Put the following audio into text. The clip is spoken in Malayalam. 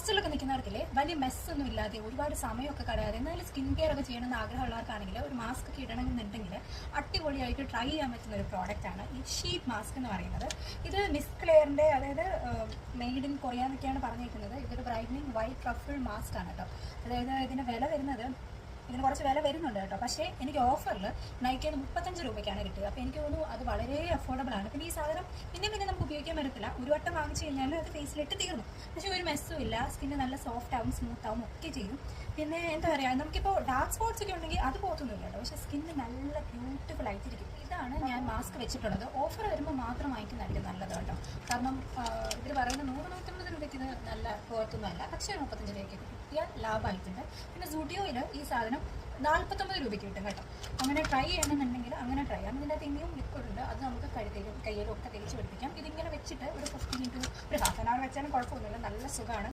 ഹോസ്റ്റലിലൊക്കെ നിൽക്കുന്നവർക്കില്ലേ വലിയ മെസ്സൊന്നും ഇല്ലാതെ ഒരുപാട് സമയമൊക്കെ കളയാതെ എന്നാലും സ്കിൻ കെയർ ഒക്കെ ചെയ്യണമെന്ന് ആഗ്രഹമുള്ളവർക്കാണെങ്കിൽ ഒരു മാസ്ക് ഒക്കെ ഇടണമെന്നുണ്ടെങ്കിൽ അടിപൊളിയായിട്ട് ട്രൈ ചെയ്യാൻ പറ്റുന്ന ഒരു പ്രോഡക്റ്റാണ് ഈ ഷീറ്റ് മാസ്ക് എന്ന് പറയുന്നത്. ഇത് മിസ് ക്ലെയറിൻ്റെ, അതായത് മെയ്ഡ് ഇൻ കൊറിയ എന്നൊക്കെയാണ് പറഞ്ഞിരിക്കുന്നത്. ഇതൊരു ബ്രൈറ്റനിങ് വൈറ്റ് ട്രഫിൾ മാസ്ക് ആണ് കേട്ടോ. അതായത് ഇതിന് വില വരുന്നത്, ഇതിന് കുറച്ച് വില വരുന്നുണ്ട് കേട്ടോ. പക്ഷേ എനിക്ക് ഓഫറിൽ നൈക്കയിൽ 35 രൂപയ്ക്കാണ് കിട്ടിയത്. അപ്പോൾ എനിക്ക് തോന്നുന്നു അത് വളരെ അഫോർഡബിൾ ആണ്. പിന്നെ ഈ സാധനം പിന്നെ നമുക്ക് ഉപയോഗിക്കാൻ പറ്റത്തില്ല. ഒരു വട്ടം വാങ്ങിച്ചു കഴിഞ്ഞാൽ അത് ഫേസിലിട്ട് തീർന്നു. പക്ഷേ ഒരു മെസ്സും ഇല്ല, സ്കിന്ന് നല്ല സോഫ്റ്റ് ആവും, സ്മൂത്ത് ആവും, ഒക്കെ ചെയ്യും. പിന്നെ എന്താ പറയുക, നമുക്കിപ്പോൾ ഡാർക്ക് സ്പോട്ട്സ് ഒക്കെ ഉണ്ടെങ്കിൽ അത് പോകത്തൊന്നുമില്ല കേട്ടോ. പക്ഷേ സ്കിന്ന് നല്ല ബ്യൂട്ടിഫുൾ ആയിട്ടിരിക്കും. ഇതാണ് ഞാൻ മാസ്ക് വെച്ചിട്ടുള്ളത്. ഓഫർ വരുമ്പോൾ മാത്രം വാങ്ങിക്കുന്നതായിരിക്കും നല്ലത് കേട്ടോ. കാരണം ഇവർ പറയുന്ന 100-150 രൂപയ്ക്ക് ഇത് നല്ല പുറത്തൊന്നുമല്ല. പക്ഷേ 35 രൂപയ്ക്ക് കിട്ടിയാൽ ലാഭമായിട്ടുണ്ട്. പിന്നെ സുഡിയോയിൽ ഈ സാധനം 49 രൂപയ്ക്ക് കിട്ടും കേട്ടോ. അങ്ങനെ ട്രൈ ചെയ്യണമെന്നുണ്ടെങ്കിൽ അങ്ങനെ ട്രൈ ചെയ്യാം. ഇതിൻ്റെ ഇനിയും ലിക്വിഡ് ഉണ്ട്, അത് നമുക്ക് കഴുത്തിലും കയ്യിലും ഒക്കെ തേച്ച് പിടിപ്പിക്കാം. ഇതിങ്ങനെ വെച്ചിട്ട് ഒരു 15 to ഒരു ഹാഫ് ആൻ അവർ വെച്ചാലും കുഴപ്പമൊന്നുമില്ല, നല്ല സുഖമാണ്.